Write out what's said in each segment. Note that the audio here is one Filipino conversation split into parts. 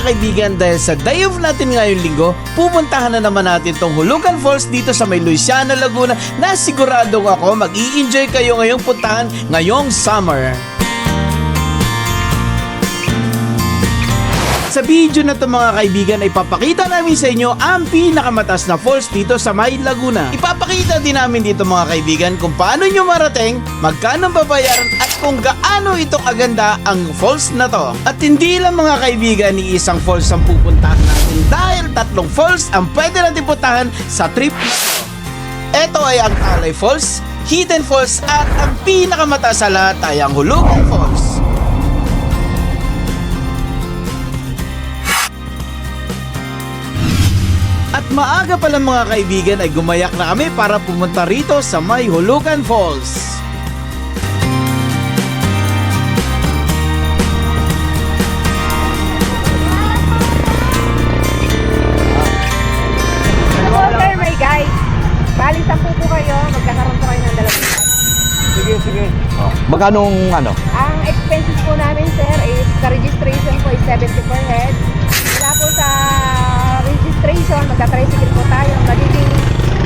kaibigan, dahil sa day off natin ngayong linggo, pupuntahan na naman natin tong Hulugan Falls dito sa may Luisiana, Laguna na siguradong ako mag-i-enjoy kayo ngayong puntahan ngayong summer. Sa video na to mga kaibigan ay papakita namin sa inyo ang pinakamataas na falls dito sa may Laguna. Ipapakita din namin dito mga kaibigan kung paano nyo marating, magkano babayaran at kung gaano ito kaganda ang falls na to. At hindi lang mga kaibigan ni isang falls ang pupuntahan natin dahil 3 falls ang pwede natin puntahan sa trip na to. Ito ay ang Talay Falls, Hidden Falls at ang pinakamataas sa lahat ay ang Hulugan Falls. At maaga pa lang mga kaibigan ay gumayak na kami para pumunta rito sa may Hulugan Falls. Hello sir, my guys. Bali 10 po kayo, magkakaroon po kayo ng 2 Sige. Magkano ano? Ang expenses po namin sir is sa registration po is 70 per head. Wala po sa registration, magka-tricycle po tayo, magiging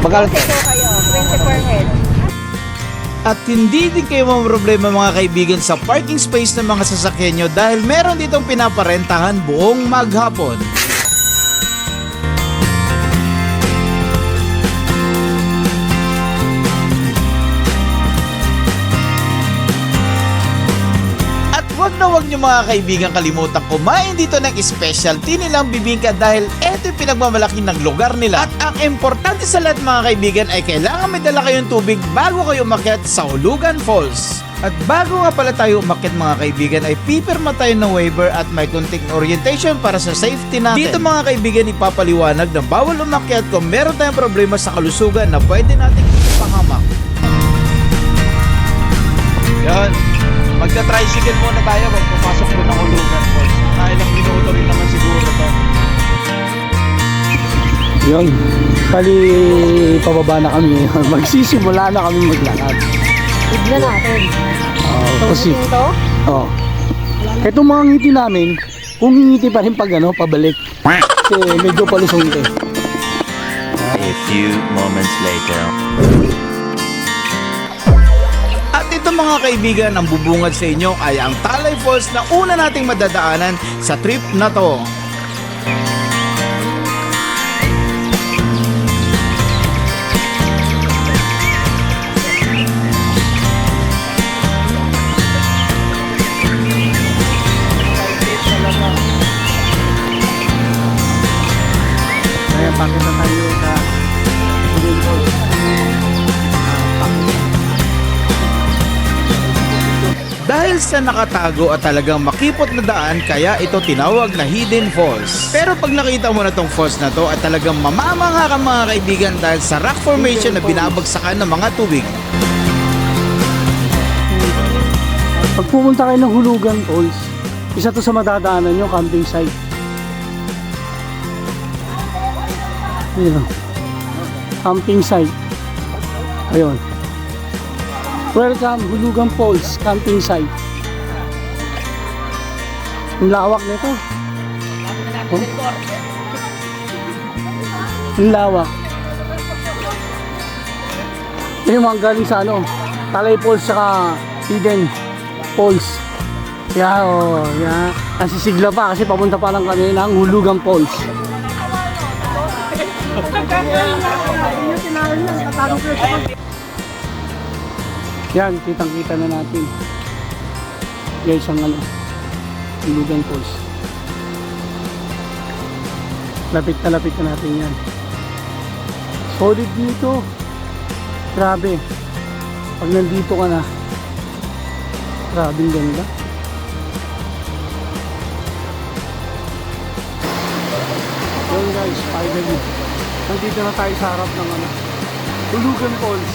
Magkano? 12 po kayo, 20 per head. At hindi din kayo problema mga kaibigan sa parking space ng mga sasakyan nyo dahil meron ditong pinaparentahan buong maghapon. Wag na wag nyo mga kaibigan kalimutan kumain dito ng specialty nilang bibingka dahil eto yung pinagmamalaki ng lugar nila. At ang importante sa lahat mga kaibigan ay kailangan may dala kayong tubig bago kayo umakyat sa Hulugan Falls. At bago nga pala tayo umakyat mga kaibigan ay pipirma tayo ng waiver at may konting orientation para sa safety natin. Dito mga kaibigan ipapaliwanag na bawal umakyat kung meron tayong problema sa kalusugan na pwede nating ipahamak. Yan. Magta-tricycle muna tayo pag pumasok po ng Hulugan Falls. Ilang minuto rin naman siguro to. Yun, kali pababa na kami. Magsisimula na kami maglakad. Tignan natin. Kasi, Ito? itong mga ngiti namin, kung ngiti pa rin pag pabalik. Kasi medyo palusong ito. A few moments later. At ito mga kaibigan, ang bubungad sa inyo ay ang Talay Falls na una nating madadaanan sa trip na to. Kaya pakita tayo sa Hulugan Falls. Dahil sa nakatago at talagang makipot na daan, kaya ito tinawag na Hidden Falls. Pero pag nakita mo na tong falls na to, at talagang mamamangha ka mga kaibigan dahil sa rock formation na binabagsakan ng mga tubig. Pag pumunta kayo ng Hulugan Falls, isa to sa madadaanan nyo, camping site. Ayun. Camping site. Ayun. Welcome, Hulugan Falls, camping site. Ang lawak nito. Oh. Ang lawak. Ito yung mga galing sa Talay Falls saka Hidden Falls. Kaya nasisigla pa kasi papunta pa lang kami ng Hulugan Falls. Yan, kitang-kita na natin. Guys, ang Hulugan Falls. Lapit na natin yan. Solid dito. Grabe. Pag nandito ka na, grabe ganda. Yan guys, finally. Nandito na tayo sa harap ng Hulugan Falls.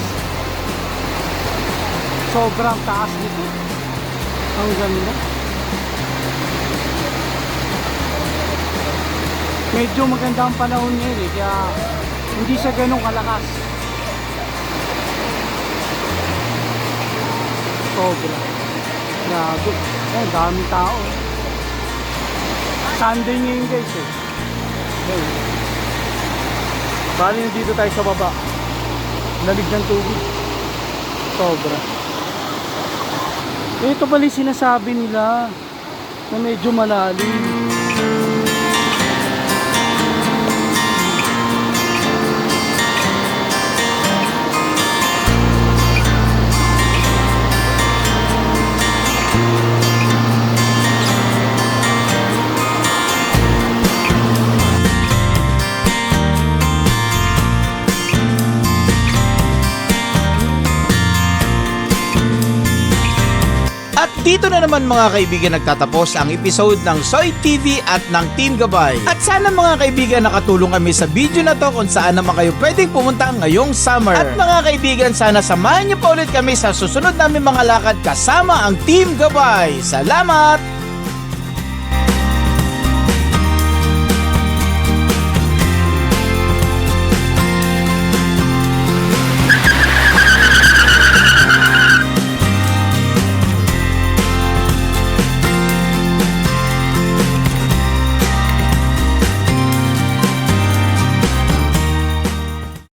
Sobrang taas nito. Ang ganda. Medyo maganda ang panahon ngayon kaya hindi siya ganun kalakas. Sobra. Grabe. Dami tao. Sunday ngayon guys eh. Ayun. Bali dito tayo sa baba. Lalig ng tubig. Sobra. Ito pala yung sinasabi nila na medyo malalim. At dito na naman mga kaibigan nagtatapos ang episode ng Soy TV at ng Team Gabay. At sana mga kaibigan nakatulong kami sa video na to kung saan naman kayo pwedeng pumunta ngayong summer. At mga kaibigan sana samahan niyo pa ulit kami sa susunod namin mga lakad kasama ang Team Gabay. Salamat!